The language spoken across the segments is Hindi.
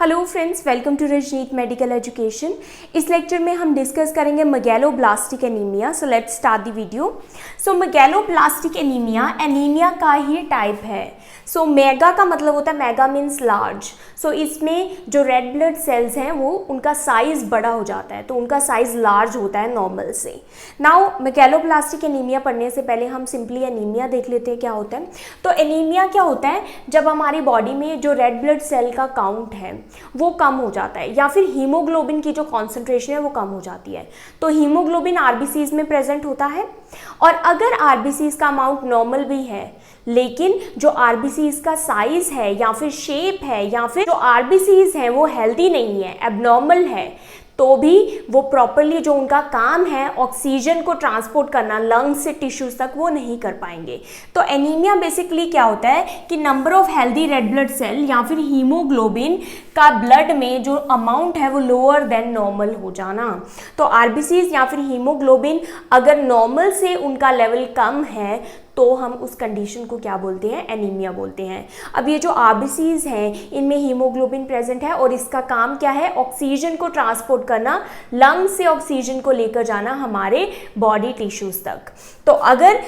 Hello friends, welcome to Rajneet medical education. इस लेक्चर में हम डिस्कस करेंगे megaloblastic anaemia. So let's start the video. So megaloblastic anaemia का ही टाइप है। सो मेगा का मतलब होता है, मेगा मीन्स लार्ज। सो इसमें जो रेड ब्लड सेल्स हैं वो उनका साइज बड़ा हो जाता है, तो उनका साइज लार्ज होता है नॉर्मल से। नाउ मेगैलोब्लास्टिक एनीमिया पढ़ने से पहले हम सिंपली एनीमिया देख लेते हैं क्या होता है। तो एनीमिया क्या होता है, जब हमारी बॉडी में जो रेड ब्लड सेल का काउंट है वो कम हो जाता है, या फिर हीमोग्लोबिन की जो कॉन्सेंट्रेशन है वो कम हो जाती है। तो हीमोग्लोबिन आरबीसीज में प्रेजेंट होता है, और अगर आरबीसीज का अमाउंट नॉर्मल भी है लेकिन जो आरबीसीज का साइज है या फिर शेप है या फिर जो आरबीसीज है वो हेल्दी नहीं है, एबनॉर्मल है, तो भी वो प्रॉपरली जो उनका काम है ऑक्सीजन को ट्रांसपोर्ट करना लंग्स से टिश्यूज तक, वो नहीं कर पाएंगे। तो एनीमिया बेसिकली क्या होता है कि number of healthy red blood cell या फिर हीमोग्लोबिन का ब्लड में जो अमाउंट है वो लोअर देन नॉर्मल हो जाना। तो आरबीसीज या फिर हीमोग्लोबिन अगर नॉर्मल से उनका लेवल कम है तो हम उस कंडीशन को क्या बोलते हैं, एनीमिया बोलते हैं। अब ये जो आरबीसीज हैं इनमें हीमोग्लोबिन प्रेजेंट है और इसका काम क्या है, ऑक्सीजन को ट्रांसपोर्ट करना, लंग्स से ऑक्सीजन को लेकर जाना हमारे बॉडी टिश्यूज तक। तो अगर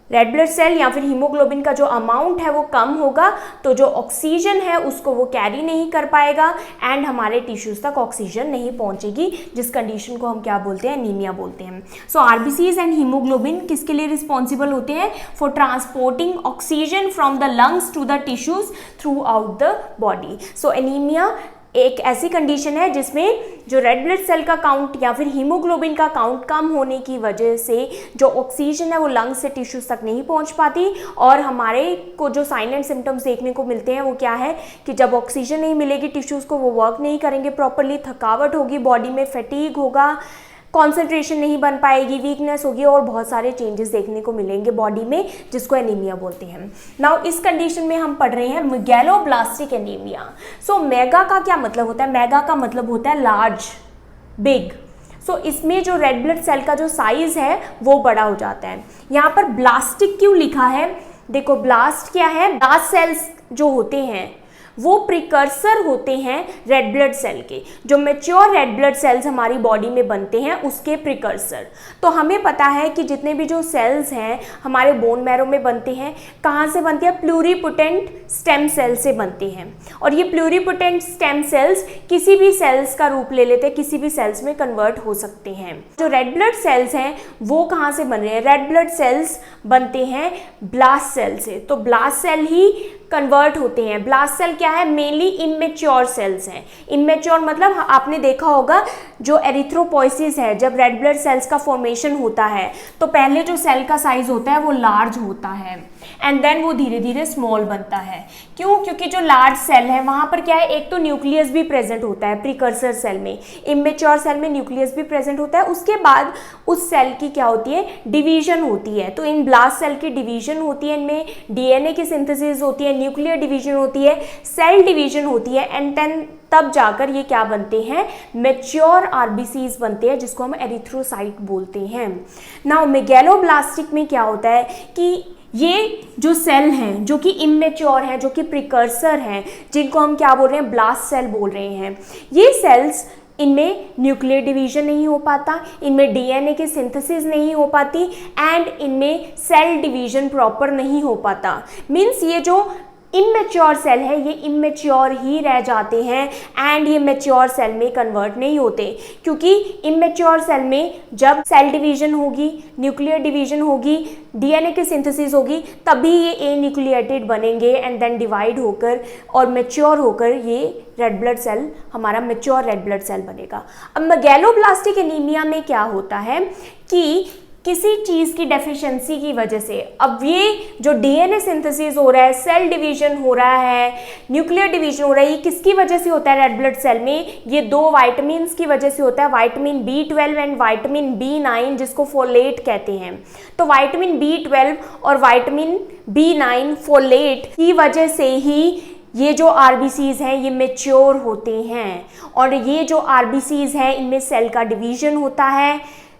रेड ब्लड सेल या फिर हीमोग्लोबिन का जो अमाउंट है वो कम होगा तो जो ऑक्सीजन है उसको वो कैरी नहीं कर पाएगा एंड हमारे टिश्यूज तक ऑक्सीजन नहीं पहुंचेगी, जिस कंडीशन को हम क्या बोलते हैं, एनीमिया बोलते हैं। सो आरबीसीज एंड हीमोग्लोबिन किसके लिए रिस्पॉन्सिबल होते हैं, for transporting oxygen from the lungs to the tissues throughout the body. So anaemia एक ऐसी कंडीशन है जिसमें जो रेड ब्लड सेल का काउंट या फिर हीमोग्लोबिन का काउंट कम होने की वजह से जो ऑक्सीजन है वो लंग्स से टिश्यूज तक नहीं पहुंच पाती, और हमारे को जो साइन एंड सिम्टम्स देखने को मिलते हैं वो क्या है कि जब ऑक्सीजन नहीं मिलेगी टिश्यूज को, वो वर्क नहीं करेंगे प्रॉपरली, थकावट होगी बॉडी में, फैटीग होगा, कॉन्सेंट्रेशन नहीं बन पाएगी, वीकनेस होगी और बहुत सारे चेंजेस देखने को मिलेंगे बॉडी में, जिसको एनीमिया बोलते हैं। नाउ इस कंडीशन में हम पढ़ रहे हैं मेगैलोब्लास्टिक एनीमिया। सो मेगा का क्या मतलब होता है, मेगा का मतलब होता है लार्ज, बिग। सो इसमें जो रेड ब्लड सेल का जो साइज है वो बड़ा हो जाता है। यहाँ पर ब्लास्टिक क्यों लिखा है, देखो ब्लास्ट क्या है, ब्लास्ट सेल्स जो होते हैं वो प्रिकर्सर होते हैं रेड ब्लड सेल के। जो मैच्योर रेड ब्लड सेल्स हमारी बॉडी में बनते हैं उसके प्रिकर्सर। तो हमें पता है कि जितने भी जो सेल्स हैं हमारे बोन मैरो में बनते हैं, कहाँ से बनते हैं, प्लूरीपोटेंट स्टेम सेल से बनते हैं। और ये प्लूरीपोटेंट स्टेम सेल्स किसी भी सेल्स का रूप ले लेते हैं, किसी भी सेल्स में कन्वर्ट हो सकते हैं। जो रेड ब्लड सेल्स हैं वो कहाँ से बन रहे हैं, रेड ब्लड सेल्स बनते हैं ब्लास्ट सेल से। तो ब्लास्ट सेल ही कन्वर्ट होते हैं। ब्लास्ट सेल क्या है, मेनली इमेच्योर सेल्स हैं। इमेच्योर मतलब आपने देखा होगा जो एरिथ्रोपोइसिस है, जब रेड ब्लड सेल्स का फॉर्मेशन होता है तो पहले जो सेल का साइज होता है वो लार्ज होता है एंड देन वो धीरे धीरे स्मॉल बनता है। क्यों, क्योंकि जो लार्ज सेल है वहाँ पर क्या है, एक तो न्यूक्लियस भी प्रेजेंट होता है प्रिकर्सर सेल में, इमेच्योर सेल में न्यूक्लियस भी प्रेजेंट होता है। उसके बाद उस सेल की क्या होती है, डिवीजन होती है। तो इन ब्लास्ट सेल की डिवीजन होती है, इनमें डीएनए की सिंथेसिस होती है, न्यूक्लियर डिवीजन होती है, सेल डिवीजन होती है एंड देन तब जाकर ये क्या बनते हैं, मैच्योर आरबीसीज बनते हैं, जिसको हम एरिथ्रोसाइट बोलते हैं। नाउ मेगैलोब्लास्टिक में क्या होता है कि ये जो सेल हैं जो कि इमेच्योर हैं, जो कि प्रिकर्सर हैं, जिनको हम क्या बोल रहे हैं, ब्लास्ट सेल बोल रहे हैं, ये सेल्स इनमें न्यूक्लियर डिवीजन नहीं हो पाता, इनमें डीएनए की सिंथेसिस नहीं हो पाती एंड इनमें सेल डिवीजन प्रॉपर नहीं हो पाता। मीन्स ये जो इमेच्योर सेल है ये इमेच्योर ही रह जाते हैं एंड ये मैच्योर सेल में कन्वर्ट नहीं होते, क्योंकि इमेच्योर सेल में जब सेल डिवीजन होगी, न्यूक्लियर डिवीजन होगी, डीएनए की सिंथेसिस होगी, तभी ये ए न्यूक्लिएटेड बनेंगे एंड देन डिवाइड होकर और मैच्योर होकर ये रेड ब्लड सेल हमारा मैच्योर रेड ब्लड सेल बनेगा। अब मेगैलोब्लास्टिक एनीमिया में क्या होता है कि किसी चीज़ की डेफिशिएंसी की वजह से, अब ये जो डीएनए सिंथेसिस हो रहा है, सेल डिवीजन हो रहा है, न्यूक्लियर डिवीजन हो रहा है, ये किसकी वजह से होता है रेड ब्लड सेल में, ये दो वाइटामिन की वजह से होता है, vitamin B12 and vitamin B9, जिसको फोलेट कहते हैं। तो वाइटामिन B12 और वाइटामिन B9 फोलेट की वजह से ही ये जो आरबीसीज हैं ये मैच्योर होते हैं, और ये जो आरबीसीज हैं इनमें सेल का डिवीजन होता है,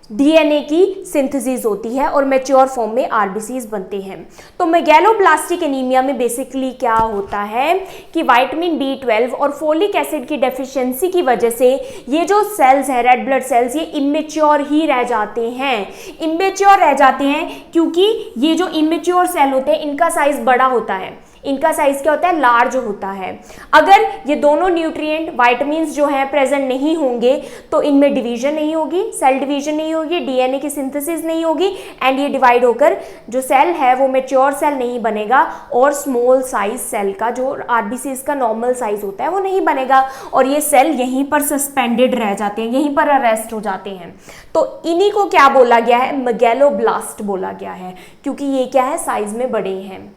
डीएनए की सिंथेसिस होती है और मैच्योर फॉर्म में आरबीसीज बनते हैं। तो मेगैलोब्लास्टिक एनीमिया में बेसिकली क्या होता है कि विटामिन बी12 और फोलिक एसिड की डेफिशिएंसी की वजह से ये जो सेल्स हैं, रेड ब्लड सेल्स, ये इमेच्योर ही रह जाते हैं। इमेच्योर रह जाते हैं क्योंकि ये जो इमेच्योर सेल होते हैं इनका साइज बड़ा होता है, इनका साइज क्या होता है, लार्ज होता है। अगर ये दोनों न्यूट्रिएंट वाइटामिन्स जो हैं प्रेजेंट नहीं होंगे तो इनमें डिवीजन नहीं होगी, सेल डिवीजन नहीं होगी, डीएनए की सिंथेसिस नहीं होगी एंड ये डिवाइड होकर जो सेल है वो मैच्योर सेल नहीं बनेगा और स्मॉल साइज सेल का जो आरबीसीज का नॉर्मल साइज होता है वो नहीं बनेगा और ये सेल यहीं पर सस्पेंडेड रह जाते हैं, यहीं पर अरेस्ट हो जाते हैं। तो इन्हीं को क्या बोला गया है, मेगैलोब्लास्ट बोला गया है, क्योंकि ये क्या है, साइज में बड़े हैं।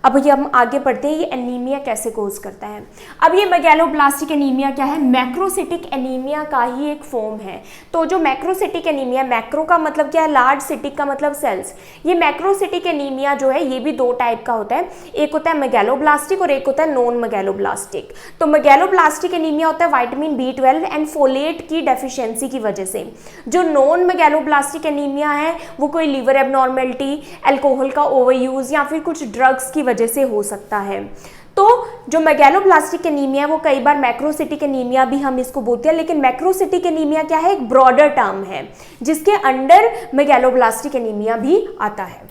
अब ये हम आगे बढ़ते हैं, ये एनीमिया कैसे कोज करता है। अब ये मेगैलोब्लास्टिक एनीमिया क्या है, मैक्रोसिटिक एनीमिया का ही एक फॉर्म है। तो जो मैक्रोसिटिक एनीमिया, मैक्रो का मतलब क्या है, लार्ज, सिटिक का मतलब सेल्स, ये मैक्रोसिटिक एनीमिया जो है ये भी दो टाइप का होता है, एक होता है मेगैलोब्लास्टिक और एक होता है नॉन मेगैलोब्लास्टिक। तो मेगैलोब्लास्टिक एनीमिया होता है विटामिन बी12 एंड फोलेट की डेफिशिएंसी की वजह से। जो नॉन मेगैलोब्लास्टिक एनीमिया है वो कोई लीवर एबनॉर्मेलिटी, अल्कोहल का ओवरयूज या फिर कुछ ड्रग्स की वजह से हो सकता है। तो जो मेगैलोब्लास्टिक एनीमिया है वो कई बार मैक्रोसिटिक एनीमिया भी हम इसको बोलते हैं, लेकिन मैक्रोसिटिक एनीमिया क्या है, एक ब्रॉडर टर्म है जिसके अंडर मेगैलोब्लास्टिक एनीमिया भी आता है।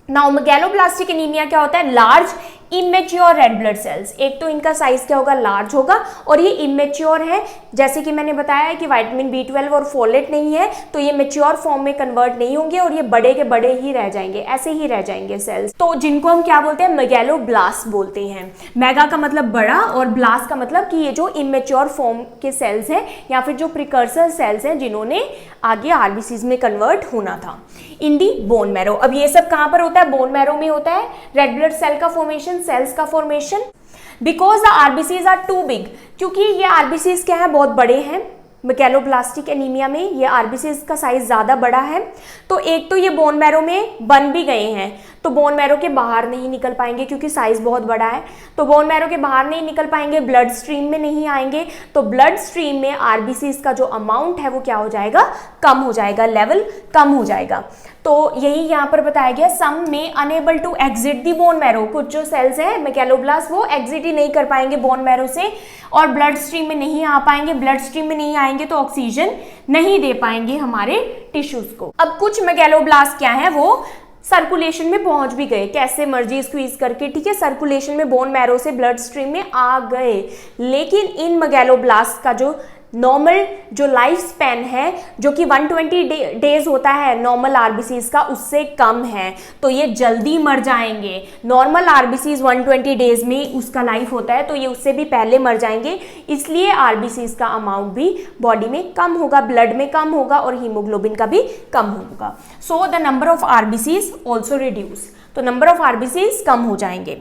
नाउ मेगैलोब्लास्टिक एनीमिया क्या होता है, large immature red blood cells. एक तो इनका साइज क्या होगा, लार्ज होगा और ये इमेच्योर है, जैसे कि मैंने बताया है कि विटामिन बी12 और फोलेट नहीं है तो ये मैच्योर फॉर्म में कन्वर्ट नहीं होंगे और ये बड़े के बड़े ही रह जाएंगे, ऐसे ही रह जाएंगे सेल्स। तो जिनको हम क्या बोलते हैं, मेगैलोब्लास्ट बोलते हैं। मेगा का मतलब बड़ा और ब्लास्ट का मतलब कि ये जो इमेच्योर फॉर्म के सेल्स हैं या फिर जो प्रिकर्सर सेल्स हैं जिन्होंने आगे आरबीसीज में कन्वर्ट होना था इन दी बोन मैरो। अब ये सब कहाँ पर होता है, बोन मैरो में होता है रेड ब्लड सेल का फॉर्मेशन, सेल्स का formation. Because the RBCs are too big, क्योंकि ये आरबीसीज क्या है, बहुत बड़े हैं। मेगैलोब्लास्टिक एनीमिया में ये आरबीसीज का साइज ज़्यादा बड़ा है। तो एक तो ये बोन मैरो में बन भी गए हैं तो बोन मैरो के बाहर नहीं निकल पाएंगे क्योंकि साइज बहुत बड़ा है, तो बोन मैरो के बाहर नहीं निकल पाएंगे, ब्लड स्ट्रीम में नहीं आएंगे, तो ब्लड स्ट्रीम में आरबीसीज का जो अमाउंट है वो क्या हो जाएगा, कम हो जाएगा, लेवल कम हो जाएगा। तो यही यहाँ पर बताया गया, सम में unable to exit the bone marrow, कुछ जो सेल्स हैं मेगैलोब्लास्ट वो एग्जिट ही नहीं कर पाएंगे बोन मैरो से और ब्लड स्ट्रीम में नहीं आ पाएंगे, ब्लड स्ट्रीम में नहीं आएंगे तो ऑक्सीजन नहीं दे पाएंगे हमारे टिश्यूज को। अब कुछ मेगैलोब्लास्ट क्या है, वो सर्कुलेशन में पहुंच भी गए, कैसे मर्जी स्क्वीज करके, ठीक है, सर्कुलेशन में बोन मैरो से ब्लड स्ट्रीम में आ गए, लेकिन इन मेगैलोब्लास्ट का जो नॉर्मल जो लाइफ स्पैन है जो कि 120 डेज होता है नॉर्मल आरबीसीज का, उससे कम है, तो ये जल्दी मर जाएंगे। नॉर्मल आरबीसीज 120 डेज में उसका लाइफ होता है तो ये उससे भी पहले मर जाएंगे, इसलिए आरबीसीज का अमाउंट भी बॉडी में कम होगा, ब्लड में कम होगा और हीमोग्लोबिन का भी कम होगा। So the number of RBCs also reduce, तो नंबर ऑफ आरबीसीज कम हो जाएंगे।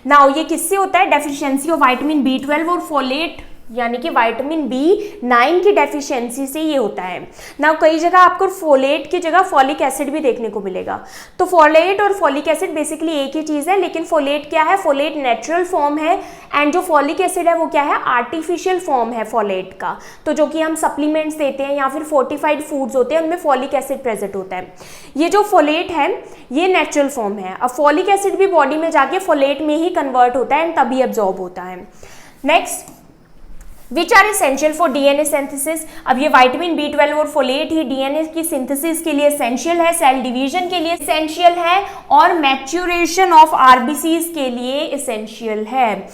नाउ ये किससे होता है, डेफिशिएंसी ऑफ विटामिन बी12 और फोलेट यानी कि विटामिन बी9 की डेफिशिएंसी से ये होता है। ना कई जगह आपको फोलेट की जगह फॉलिक एसिड भी देखने को मिलेगा, तो फोलेट और फॉलिक एसिड बेसिकली एक ही चीज़ है, लेकिन फोलेट क्या है, फोलेट नेचुरल फॉर्म है एंड जो फॉलिक एसिड है वो क्या है, आर्टिफिशियल फॉर्म है फोलेट का। तो जो कि हम सप्लीमेंट्स देते हैं या फिर फोर्टिफाइड फूड्स होते हैं उनमें फॉलिक एसिड प्रेजेंट होता है। ये जो फोलेट है ये नेचुरल फॉर्म है। अब फॉलिक एसिड भी बॉडी में जाके फोलेट में ही कन्वर्ट होता है एंड तभी एब्जॉर्ब होता है। Next, which are essential for DNA synthesis. अब ये विटामिन बी12 और फोलेट ही डीएनए की सिंथेसिस के लिए एसेंशियल है, सेल डिवीजन के लिए एसेंशियल है और मैच्योरेशन ऑफ आरबीसीज के लिए एसेंशियल है।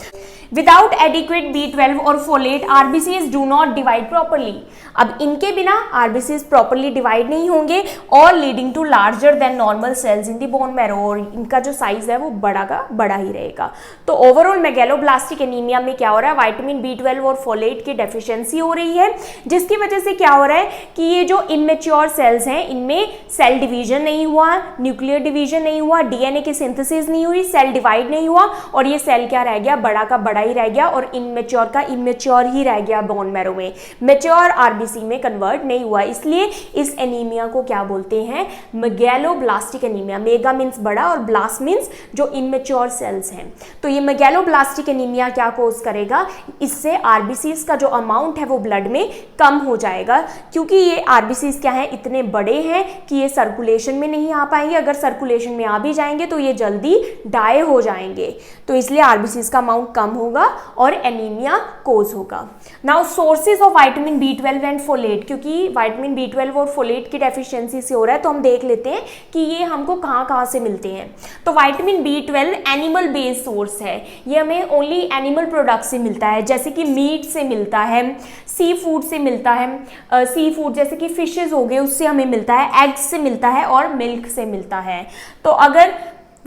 विदाउट एडिक्वेट बी12 और folate RBCs do not divide properly. अब इनके बिना आरबीसीज प्रॉपरली डिवाइड नहीं होंगे और leading to larger than normal cells in the bone marrow, और इनका जो साइज है वो बड़ा का बड़ा ही रहेगा। तो ओवरऑल मेगैलोब्लास्टिक एनीमिया में क्या हो रहा है, विटामिन बी12 और फोलेट की डेफिशिएंसी हो रही है, जिसकी वजह से क्या हो रहा है कि ये जो इमेच्योर सेल्स हैं इनमें सेल डिवीजन नहीं हुआ, न्यूक्लियर डिवीजन नहीं हुआ, डीएनए की सिंथेसिस नहीं हुई, सेल डिवाइड नहीं हुआ और ये सेल क्या रह गया, बड़ा का बड़ा बड़ा ही रह गया और इनमेच्योर का इमेच्योर ही रह गया बोन मैरो में, मेच्योर आरबीसी में कन्वर्ट नहीं हुआ। इसलिए इस एनीमिया को क्या बोलते हैं, मेगैलोब्लास्टिक एनीमिया। मेगा मीन्स बड़ा और ब्लास्ट मीन्स जो इमेच्योर सेल्स हैं। तो ये मेगैलोब्लास्टिक एनीमिया क्या कोज करेगा, इससे आरबीसीज का जो अमाउंट है वो ब्लड में कम हो जाएगा, क्योंकि ये आरबीसीज क्या है, इतने बड़े हैं कि ये सर्कुलेशन में नहीं आ पाएंगे। अगर सर्कुलेशन में आ भी जाएंगे तो ये जल्दी डाई हो जाएंगे, तो इसलिए आरबीसीज का अमाउंट कम होगा और एनीमिया कोज होगा। Now sources of vitamin B12 and folate, क्योंकि विटामिन बी12 और फोलेट की डेफिशिएंसी से हो रहा है, तो हम देख लेते हैं कि ये हमको कहाँ से मिलते हैं। तो vitamin B12 animal based source है, ये हमें ओनली एनिमल प्रोडक्ट से मिलता है, जैसे कि मीट से मिलता है, सी फूड से मिलता है, सी फूड जैसे कि फिशेज हो गए उससे हमें मिलता है, एग्स से मिलता है और मिल्क से मिलता है। तो अगर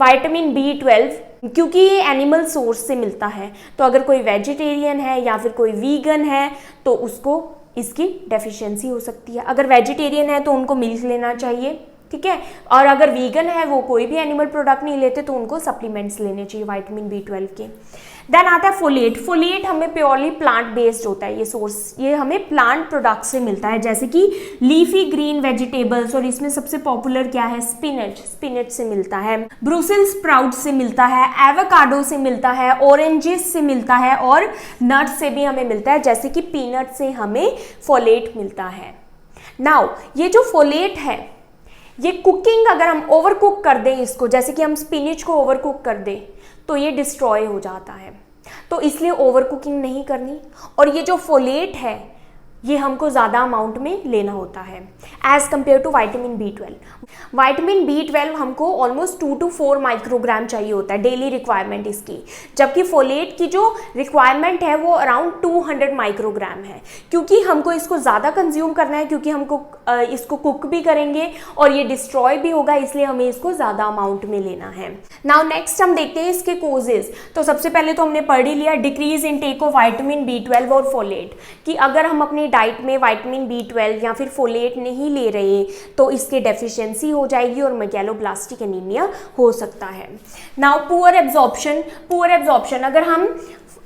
विटामिन बी12, क्योंकि ये एनिमल सोर्स से मिलता है, तो अगर कोई वेजिटेरियन है या फिर कोई वीगन है तो उसको इसकी डेफिशिएंसी हो सकती है। अगर वेजिटेरियन है तो उनको मिल्क लेना चाहिए, ठीक है, और अगर वीगन है वो कोई भी एनिमल प्रोडक्ट नहीं लेते तो उनको सप्लीमेंट्स लेने चाहिए विटामिन बी12 के। देन आता है फोलेट। फोलेट हमें प्योरली प्लांट बेस्ड होता है ये सोर्स, ये हमें प्लांट प्रोडक्ट से मिलता है, जैसे कि लीफी ग्रीन वेजिटेबल्स, और इसमें सबसे पॉपुलर क्या है, स्पिनच, स्पिनच से मिलता है, ब्रूसेल्स स्प्राउट से मिलता है, एवोकाडो से मिलता है, ऑरेंजेस से मिलता है और नट्स से भी हमें मिलता है, जैसे कि पीनट से हमें फोलेट मिलता है। नाउ ये जो फोलेट है ये कुकिंग, अगर हम ओवर कुक कर दें इसको, जैसे कि हम स्पिनिच को ओवर कुक कर दें तो ये डिस्ट्रॉय हो जाता है, तो इसलिए ओवर कुकिंग नहीं करनी। और ये जो फोलेट है ये हमको ज़्यादा अमाउंट में लेना होता है as compare to vitamin B12. Vitamin B12 हमको ऑलमोस्ट 2 to 4 माइक्रोग्राम चाहिए होता है डेली रिक्वायरमेंट इसकी, जबकि फोलेट की जो रिक्वायरमेंट है वो अराउंड 200 माइक्रोग्राम है, क्योंकि हमको इसको ज़्यादा कंज्यूम करना है, क्योंकि हमको इसको कुक भी करेंगे और ये डिस्ट्रॉय भी होगा, इसलिए हमें इसको ज़्यादा अमाउंट में लेना है। नाउ नेक्स्ट हम देखते हैं इसके कोजेज। तो सबसे पहले तो हमने पढ़ ही लिया decrease intake of vitamin B12 और फोलेट, कि अगर हम अपनी डाइट में विटामिन बी12 या फिर फोलेट नहीं ले रहे तो इसकी डेफिशिएंसी हो जाएगी और मेगैलोब्लास्टिक एनीमिया हो सकता है। Now poor absorption, poor absorption, अगर हम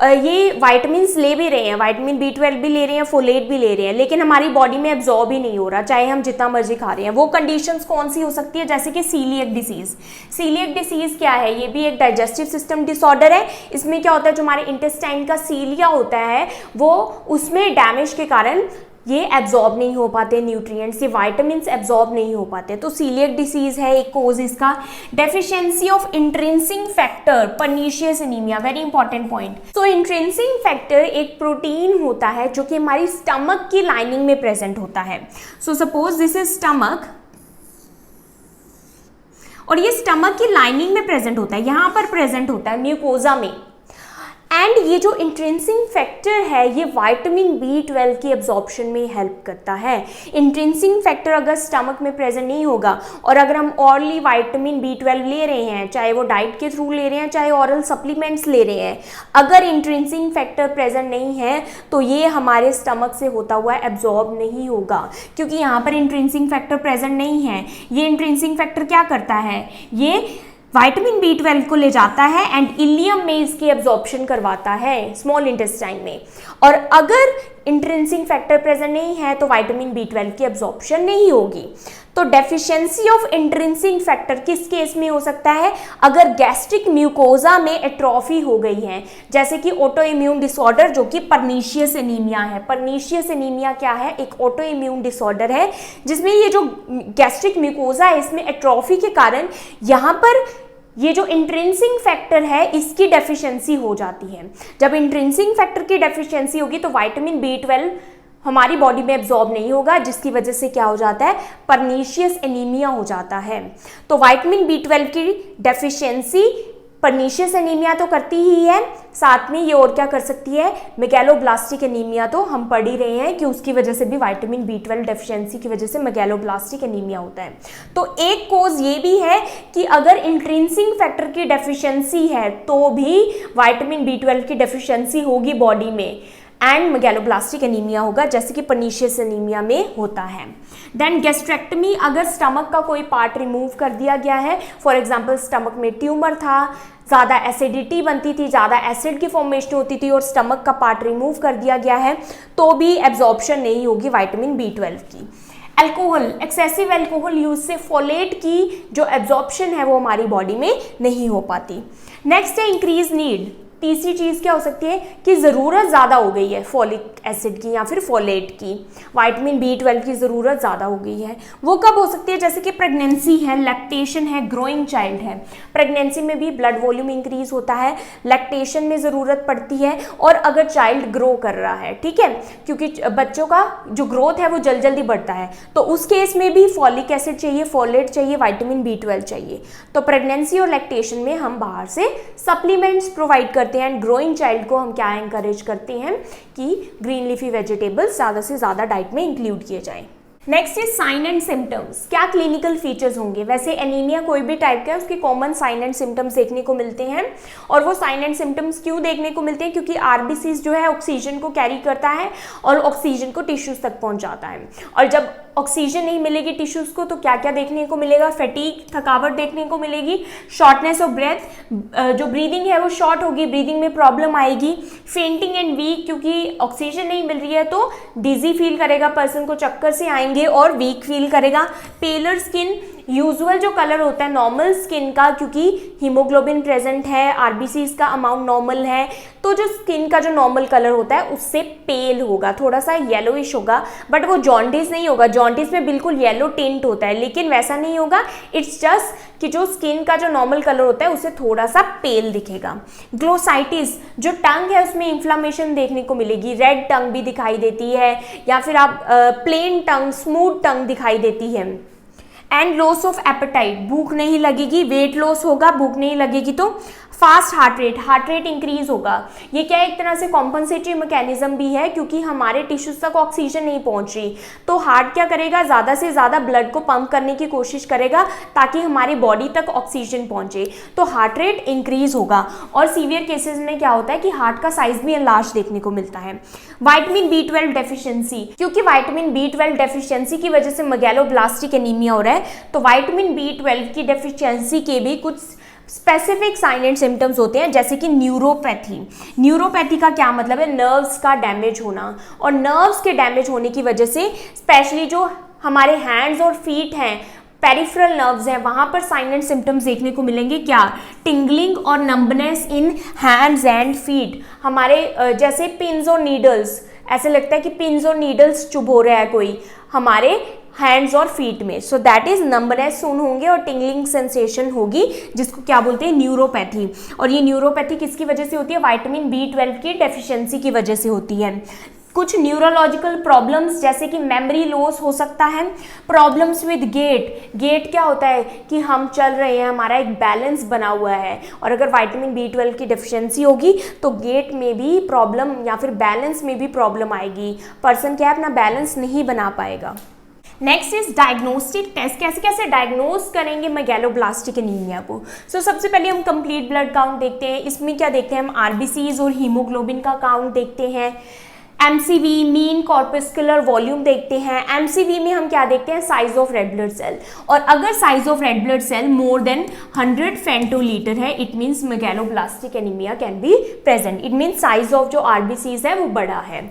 ये वाइटामिन्स ले भी रहे हैं, विटामिन बी12 भी ले रहे हैं, फोलेट भी ले रहे हैं, लेकिन हमारी बॉडी में एब्जॉर्ब ही नहीं हो रहा, चाहे हम जितना मर्जी खा रहे हैं, वो कंडीशंस कौन सी हो सकती है, जैसे कि सीलिएक डिसीज। सीलिएक डिसीज क्या है, ये भी एक डाइजेस्टिव सिस्टम डिसऑर्डर है। इसमें क्या होता है, जो हमारे इंटेस्टाइन का सीलिया होता है वो उसमें डैमेज के कारण ये एब्जॉर्ब नहीं हो पाते न्यूट्रिएंट्स, ये विटामिन्स एब्जॉर्ब नहीं हो पाते, तो सीलिएक डिसीज है एक कोज इसका। Deficiency of intrinsic factor, pernicious anaemia, very important point. तो इंट्रिंसिक फैक्टर एक प्रोटीन होता है जो कि हमारी स्टमक की लाइनिंग में प्रेजेंट होता है। So suppose this is stomach, और ये स्टमक की लाइनिंग में प्रेजेंट होता है, यहां पर प्रेजेंट होता है म्यूकोजा में। एंड ये जो इंट्रिंसिक फैक्टर है ये विटामिन बी12 की एब्जॉर्प्शन में हेल्प करता है। इंट्रिंसिक फैक्टर अगर स्टमक में प्रेजेंट नहीं होगा और अगर हम ऑरली विटामिन बी12 ले रहे हैं, चाहे वो डाइट के थ्रू ले रहे हैं चाहे ऑरल सप्लीमेंट्स ले रहे हैं, अगर इंट्रिंसिक फैक्टर प्रेजेंट नहीं है तो ये हमारे स्टमक से होता हुआ एब्जॉर्ब नहीं होगा, क्योंकि यहाँ पर इंट्रिंसिक फैक्टर प्रेजेंट नहीं है। ये इंट्रिंसिक फैक्टर क्या करता है, ये विटामिन बी12 को ले जाता है एंड इलियम में इसकी एब्जॉर्प्शन करवाता है, स्मॉल इंटेस्टाइन में। और अगर इंट्रिंसिक फैक्टर प्रेजेंट नहीं है तो विटामिन बी12 की एब्जॉर्प्शन नहीं होगी। तो डेफिशिएंसी ऑफ इंट्रिंसिक फैक्टर किस केस में हो सकता है, अगर गैस्ट्रिक म्यूकोजा में एट्रोफी हो गई है, जैसे कि ऑटो इम्यून डिसऑर्डर जो कि पर्नीशियस एनीमिया है। पर्नीशियस एनीमिया क्या है, एक ऑटो इम्यून डिसऑर्डर है जिसमें ये जो गैस्ट्रिक म्यूकोजा है इसमें एट्रोफी के कारण यहाँ पर ये जो इंट्रिंसिक फैक्टर है इसकी डेफिशिएंसी हो जाती है। जब इंट्रिंसिक फैक्टर की डेफिशिएंसी होगी तो विटामिन बी12 हमारी बॉडी में एब्जॉर्ब नहीं होगा, जिसकी वजह से क्या हो जाता है, पर्नीशियस एनीमिया हो जाता है। तो विटामिन बी12 की डेफिशिएंसी पर्नीशियस एनीमिया तो करती ही है, साथ में ये और क्या कर सकती है, मेगैलोब्लास्टिक एनीमिया तो हम पढ़ ही रहे हैं कि उसकी वजह से भी विटामिन बी12 डेफिशिएंसी की वजह से मेगैलोब्लास्टिक एनीमिया होता है। तो एक कोज ये भी है कि अगर इंट्रिंसिक फैक्टर की डेफिशिएंसी है तो भी विटामिन बी12 की डेफिशिएंसी होगी बॉडी में। एंड मेगैलोब्लास्टिक एनीमिया होगा, जैसे कि पर्नीशियस एनीमिया में होता है। देन गैस्ट्रेक्टमी, अगर स्टमक का कोई पार्ट रिमूव कर दिया गया है, फॉर एग्जांपल स्टमक में ट्यूमर था, ज़्यादा एसिडिटी बनती थी, ज़्यादा एसिड की फॉर्मेशन होती थी और स्टमक का पार्ट रिमूव कर दिया गया है, तो भी एब्जॉर्प्शन नहीं होगी विटामिन B12 की। अल्कोहल, एक्सेसिव अल्कोहल यूज से फोलेट की जो एब्जॉर्प्शन है वो हमारी बॉडी में नहीं हो पाती। नेक्स्ट है इंक्रीज नीड। तीसरी चीज़ क्या हो सकती है कि ज़रूरत ज़्यादा हो गई है फोलिक एसिड की या फिर फोलेट की, विटामिन B12 की ज़रूरत ज़्यादा हो गई है। वो कब हो सकती है, जैसे कि प्रेगनेंसी है, लैक्टेशन है, ग्रोइंग चाइल्ड है। प्रेगनेंसी में भी ब्लड वॉल्यूम इंक्रीज होता है, लैक्टेशन में ज़रूरत पड़ती है, और अगर चाइल्ड ग्रो कर रहा है, ठीक है, क्योंकि बच्चों का जो ग्रोथ है वो जल्दी जल्दी बढ़ता है, तो उस केस में भी फॉलिक एसिड चाहिए, फोलेट चाहिए, विटामिन B12 चाहिए। तो प्रेगनेंसी और लैक्टेशन में हम बाहर से सप्लीमेंट्स प्रोवाइड करते हैं एंड ग्रोइंग चाइल्ड को हम क्या एनकरेज करते हैं कि ग्रीन लीफी वेजिटेबल्स ज़्यादा से ज़्यादा डाइट में इंक्लूड किए जाएं। Next is sine and symptoms. क्या क्लिनिकल फीचर्स होंगे? वैसे एनीमिया कोई भी टाइप का है उसके कॉमन साइन एंड सिम्टम्स देखने को मिलते हैं, और वो साइन एंड सिम्टम्स क्यों देखने को मिलते हैं, क्योंकि आरबीसीज जो है ऑक्सीजन को कैरी करता है और ऑक्सीजन को टिश्यूज तक पहुंचाता है, और जब ऑक्सीजन नहीं मिलेगी टिश्यूज को तो क्या क्या देखने को मिलेगा, फैटीग, थकावट देखने को मिलेगी, शॉर्टनेस ऑफ ब्रेथ, जो ब्रीदिंग है वो शॉर्ट होगी, ब्रीदिंग में प्रॉब्लम आएगी, फेंटिंग एंड वीक, क्योंकि ऑक्सीजन नहीं मिल रही है तो डिजी फील करेगा पर्सन को, चक्कर से आएंगे और वीक फील करेगा। पेलर स्किन, यूजुअल जो कलर होता है नॉर्मल स्किन का, क्योंकि हीमोग्लोबिन प्रेजेंट है, आरबीसीज का अमाउंट नॉर्मल है, तो जो स्किन का जो नॉर्मल कलर होता है उससे पेल होगा, थोड़ा सा येलोइश होगा, बट वो जॉन्डिस नहीं होगा। जॉन्डिस में बिल्कुल येलो टिंट होता है, लेकिन वैसा नहीं होगा, इट्स जस्ट कि जो स्किन का जो नॉर्मल कलर होता है उससे थोड़ा सा पेल दिखेगा। ग्लोसाइटिस, जो टंग है उसमें इन्फ्लामेशन देखने को मिलेगी, रेड टंग भी दिखाई देती है, या फिर आप प्लेन टंग, स्मूथ टंग दिखाई देती है। एंड लॉस ऑफ एपेटाइट, भूख नहीं लगेगी, वेट लॉस होगा, भूख नहीं लगेगी तो फास्ट हार्ट रेट इंक्रीज होगा। ये क्या एक तरह से कॉम्पनसेटरी मैकेनिज्म भी है, क्योंकि हमारे टिश्यूज तक ऑक्सीजन नहीं पहुंच रही, तो हार्ट क्या करेगा, ज़्यादा से ज़्यादा ब्लड को पंप करने की कोशिश करेगा ताकि हमारी बॉडी तक ऑक्सीजन पहुंचे, तो हार्ट रेट इंक्रीज होगा। और सीवियर केसेस में क्या होता है कि हार्ट का साइज भी एनलार्ज देखने को मिलता है। विटामिन B12 डेफिशिएंसी, क्योंकि विटामिन B12 डेफिशिएंसी की वजह से मेगैलोब्लास्टिक एनीमिया हो रहा है, तो विटामिन B12 की डेफिशिएंसी के भी कुछ स्पेसिफिक साइन एंड सिम्टम्स होते हैं, जैसे कि न्यूरोपैथी। न्यूरोपैथी का क्या मतलब है, नर्व्स का डैमेज होना, और नर्व्स के डैमेज होने की वजह से स्पेशली जो हमारे हैंड्स और फीट हैं, पेरिफेरल नर्व्स हैं, वहाँ पर साइन एंड सिम्टम्स देखने को मिलेंगे। क्या? टिंगलिंग और numbness in hands and feet. हमारे जैसे पिन्स और नीडल्स, ऐसे लगता है कि पिन्स और नीडल्स चुभ हो रहा है कोई हमारे हैंड्स और फीट में, सो दैट इज नंबनेस सुन होंगे और टिंगलिंग सेंसेशन होगी, जिसको क्या बोलते हैं, न्यूरोपैथी। और ये न्यूरोपैथी किसकी वजह से होती है? विटामिन B12 की डेफिशिएंसी की वजह से होती है। कुछ न्यूरोलॉजिकल प्रॉब्लम्स जैसे कि मेमोरी लॉस हो सकता है, प्रॉब्लम्स विद गेट क्या होता है कि हम चल रहे हैं, हमारा एक बैलेंस बना हुआ है, और अगर विटामिन B12 की डेफिशिएंसी होगी तो गेट में भी प्रॉब्लम या फिर बैलेंस में भी प्रॉब्लम आएगी, पर्सन क्या अपना बैलेंस नहीं बना पाएगा। Next is diagnostic test. कैसे कैसे डायग्नोज करेंगे मेगैलोब्लास्टिक एनीमिया को? सबसे पहले हम कंप्लीट ब्लड काउंट देखते हैं। इसमें क्या देखते हैं हम? आरबीसीज और हीमोग्लोबिन का काउंट देखते हैं। एमसीवी, मीन कॉर्पस्कुलर वॉल्यूम देखते हैं। एमसीवी में हम क्या देखते हैं? Size of red blood cell, और अगर size of red blood cell more than 100 femtolitre है, it means megaloblastic anaemia can be present. It means size of जो आरबीसीज है वो बड़ा है।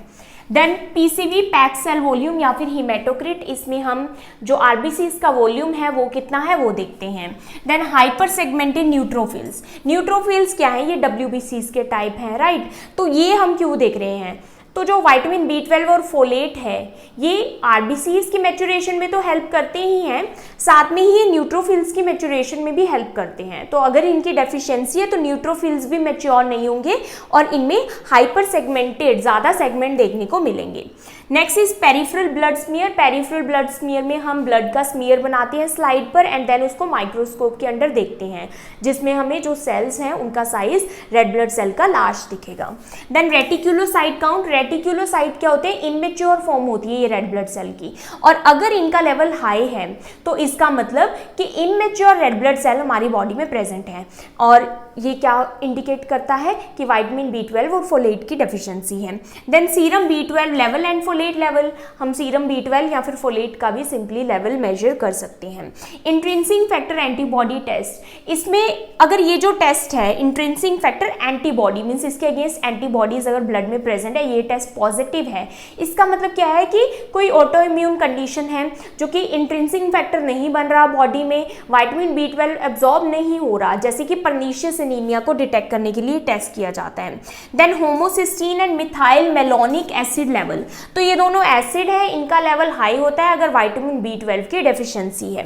Then PCV, pack cell volume या फिर हीमेटोक्रिट, इसमें हम जो आरबीसीज का वॉल्यूम है वो कितना है वो देखते हैं। Then hyper segmented neutrophils. Neutrophils क्या है? ये डब्ल्यूबीसीज के टाइप हैं, राइट? तो ये हम क्यों देख रहे हैं? तो जो विटामिन B12 और फोलेट है ये आरबीसीज की मैच्योरेशन में तो हेल्प करते ही हैं, साथ में ही ये न्यूट्रोफिल्स की मैच्योरेशन में भी हेल्प करते हैं। तो अगर इनकी डेफिशिएंसी है तो न्यूट्रोफिल्स भी मैच्योर नहीं होंगे और इनमें हाइपर सेगमेंटेड, ज़्यादा सेगमेंट देखने को मिलेंगे। Next is peripheral blood smear. Peripheral blood smear में हम ब्लड का स्मीयर बनाते हैं स्लाइड पर एंड देन उसको माइक्रोस्कोप के अंडर देखते हैं, जिसमें हमें जो सेल्स हैं उनका साइज रेड ब्लड सेल का लार्ज दिखेगा। Then reticulocyte count. रेटिकुलोसाइट क्या होते हैं? इमेच्योर फॉर्म होती है ये रेड ब्लड सेल की, और अगर इनका लेवल हाई है तो इसका मतलब कि इमेच्योर रेड ब्लड सेल हमारी बॉडी में प्रेजेंट है, और ये क्या इंडिकेट करता है कि विटामिन B12 और फोलेट की डेफिशिएंसी है। Then serum B12 level and folate level, हम सीरम B12 या फिर फोलेट का भी सिंपली लेवल मेजर कर सकते हैं। इंट्रिंसिक फैक्टर एंटीबॉडी टेस्ट, इसमें अगर ये जो टेस्ट है इंट्रिंसिक फैक्टर एंटीबॉडी मीन्स इसके अगेंस्ट एंटीबॉडीज अगर ब्लड में प्रेजेंट है, ये टेस्ट पॉजिटिव है, इसका मतलब क्या है कि कोई ऑटो इम्यून कंडीशन है जो कि इंट्रिंसिक फैक्टर नहीं बन रहा बॉडी में, विटामिन B12 एब्जॉर्ब नहीं हो रहा, जैसे कि पर्नीशियस एनीमिया को डिटेक्ट करने के लिए टेस्ट किया जाता है। Then homocysteine and methyl malonic acid level, तो ये दोनों एसिड है, इनका लेवल हाई होता है अगर विटामिन B12 की डेफिशिएंसी है।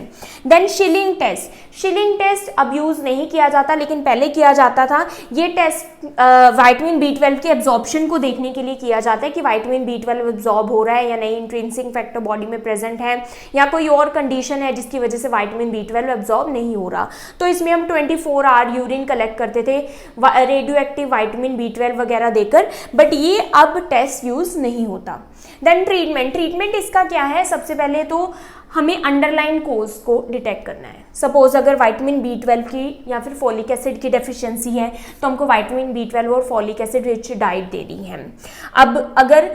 Then Schilling test, Schilling test अब यूज नहीं किया जाता लेकिन पहले किया जाता था। ये टेस्ट विटामिन B12 के एब्जॉर्प्शन को देखने के लिए किया जाता है कि विटामिन B12 एब्जॉर्ब हो रहा है या नहीं, इंट्रिंसिक फैक्टर बॉडी में प्रेजेंट है या कोई और कंडीशन है जिसकी वजह से विटामिन B12 एब्जॉर्ब नहीं हो रहा। तो इसमें हम 24 आवर यूरिन कलेक्ट करते थे रेडियो एक्टिव विटामिन B12 वगैरह देकर, बट ये अब टेस्ट यूज नहीं होता। देन ट्रीटमेंट, ट्रीटमेंट इसका क्या है, सबसे पहले तो हमें अंडरलाइन कोज को डिटेक्ट करना है। सपोज अगर विटामिन B12 की या फिर फोलिक एसिड की डेफिशिएंसी है तो हमको विटामिन B12 और फोलिक एसिड रिच डाइट देनी है। अब अगर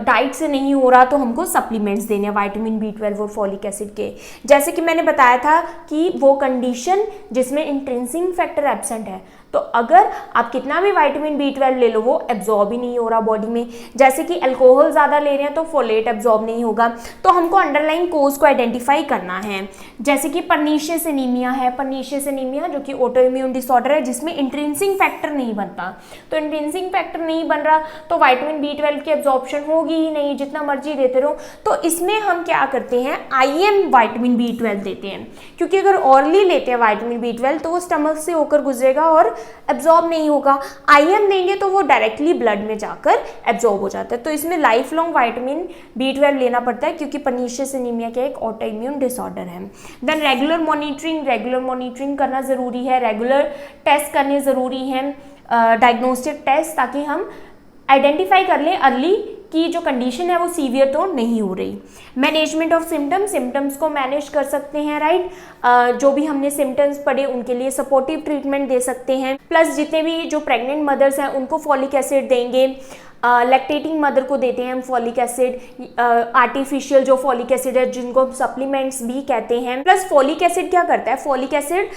डाइट से नहीं हो रहा तो हमको सप्लीमेंट्स देने हैं विटामिन B12 और फोलिक एसिड के, जैसे कि मैंने बताया था कि वो कंडीशन जिसमें इंट्रिंसिक फैक्टर एब्सेंट है, तो अगर आप कितना भी विटामिन B12 ले लो वो एब्जॉर्ब ही नहीं हो रहा बॉडी में, जैसे कि अल्कोहल ज़्यादा ले रहे हैं तो फोलेट एब्जॉर्ब नहीं होगा। तो हमको अंडरलाइन कोज को आइडेंटिफाई करना है, जैसे कि पर्नीशियस एनीमिया है, पर्नीशियस एनीमिया जो कि ऑटो इम्यून डिसऑर्डर है जिसमें इंट्रिंसिक फैक्टर नहीं बनता। तो इंट्रिंसिक फैक्टर नहीं बन रहा तो विटामिन B12 की एब्जॉर्प्शन होगी ही नहीं, जितना मर्जी देते रहो। तो इसमें हम क्या करते हैं, IM विटामिन B12 देते हैं, क्योंकि अगर ऑरली लेते हैं विटामिन B12 तो वो स्टमक से होकर गुजरेगा और एब्जॉर्ब नहीं होगा। IM देंगे तो वो डायरेक्टली ब्लड में जाकर एब्जॉर्ब हो जाता है। तो इसमें लाइफ लॉन्ग विटामिन B12 लेना पड़ता है क्योंकि पर्नीशियस एनीमिया का एक ऑटो इम्यून डिसऑर्डर है। देन रेगुलर मॉनिटरिंग करना ज़रूरी है, रेगुलर टेस्ट करने ज़रूरी हैं, डायग्नोस्टिक टेस्ट, ताकि हम आइडेंटिफाई कर लें अर्ली कि जो कंडीशन है वो सीवियर तो नहीं हो रही। मैनेजमेंट ऑफ सिम्टम्स को मैनेज कर सकते हैं, राइट। जो भी हमने सिम्टम्स पढ़े उनके लिए सपोर्टिव ट्रीटमेंट दे सकते हैं। प्लस जितने भी जो प्रेग्नेंट मदर्स हैं उनको फॉलिक एसिड देंगे, लैक्टेटिंग मदर को देते हैं हम फॉलिक एसिड, आर्टिफिशियल जो फॉलिक एसिड है जिनको हम सप्लीमेंट्स भी कहते हैं। प्लस फॉलिक एसिड क्या करता है, फॉलिक एसिड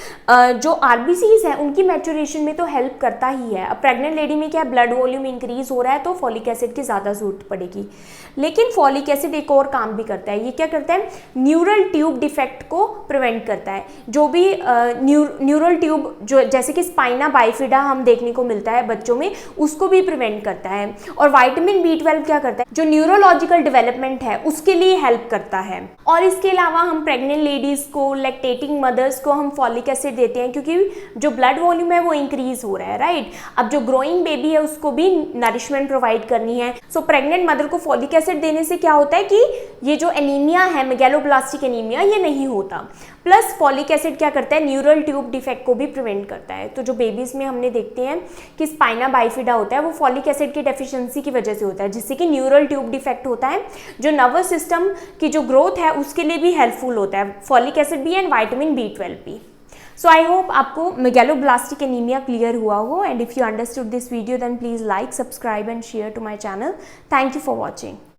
जो RBCs हैं उनकी मैच्योरेशन में तो हेल्प करता ही है। अब प्रेग्नेंट लेडी में क्या ब्लड वॉल्यूम इंक्रीज हो रहा है तो फॉलिक एसिड की ज़्यादा जरूरत पड़ेगी, लेकिन फॉलिक एसिड एक और काम भी करता है। ये क्या करता है, न्यूरल ट्यूब डिफेक्ट को प्रिवेंट करता है। जो भी न्यूरल ट्यूब जो जैसे कि स्पाइना बाइफिडा हम देखने को मिलता है बच्चों में, उसको भी प्रिवेंट करता है। और विटामिन B12 क्या करता है, जो न्यूरोलॉजिकल डेवलपमेंट है उसके लिए हेल्प करता है। और इसके अलावा हम प्रेग्नेंट लेडीज को, लैक्टेटिंग मदर्स को हम फॉलिक एसिड देते हैं क्योंकि जो ब्लड वॉल्यूम है वो इंक्रीज हो रहा है, राइट। अब जो ग्रोइंग बेबी है उसको भी नरिशमेंट प्रोवाइड करनी है। सो प्रेग्नेंट मदर को फॉलिक एसिड देने से क्या होता है कि ये जो एनीमिया है, मेगैलोब्लास्टिक एनीमिया, ये नहीं होता। प्लस फॉलिक एसिड क्या करता है, न्यूरल ट्यूब डिफेक्ट को भी प्रिवेंट करता है। तो जो बेबीज में हमने देखते हैं कि स्पाइना बाइफिडा होता है वो फॉलिक एसिड की डेफिशिएंसी की वजह से होता है, जिससे कि न्यूरल ट्यूब डिफेक्ट होता है, जो नर्वस सिस्टम की जो ग्रोथ है उसके लिए भी हेल्पफुल होता है फॉलिक एसिड भी एंड विटामिन B12 भी। सो आई होप आपको मेगैलोब्लास्टिक एनीमिया क्लियर हुआ हो, and if you understood this video then please like, subscribe and share to my channel. Thank you for watching.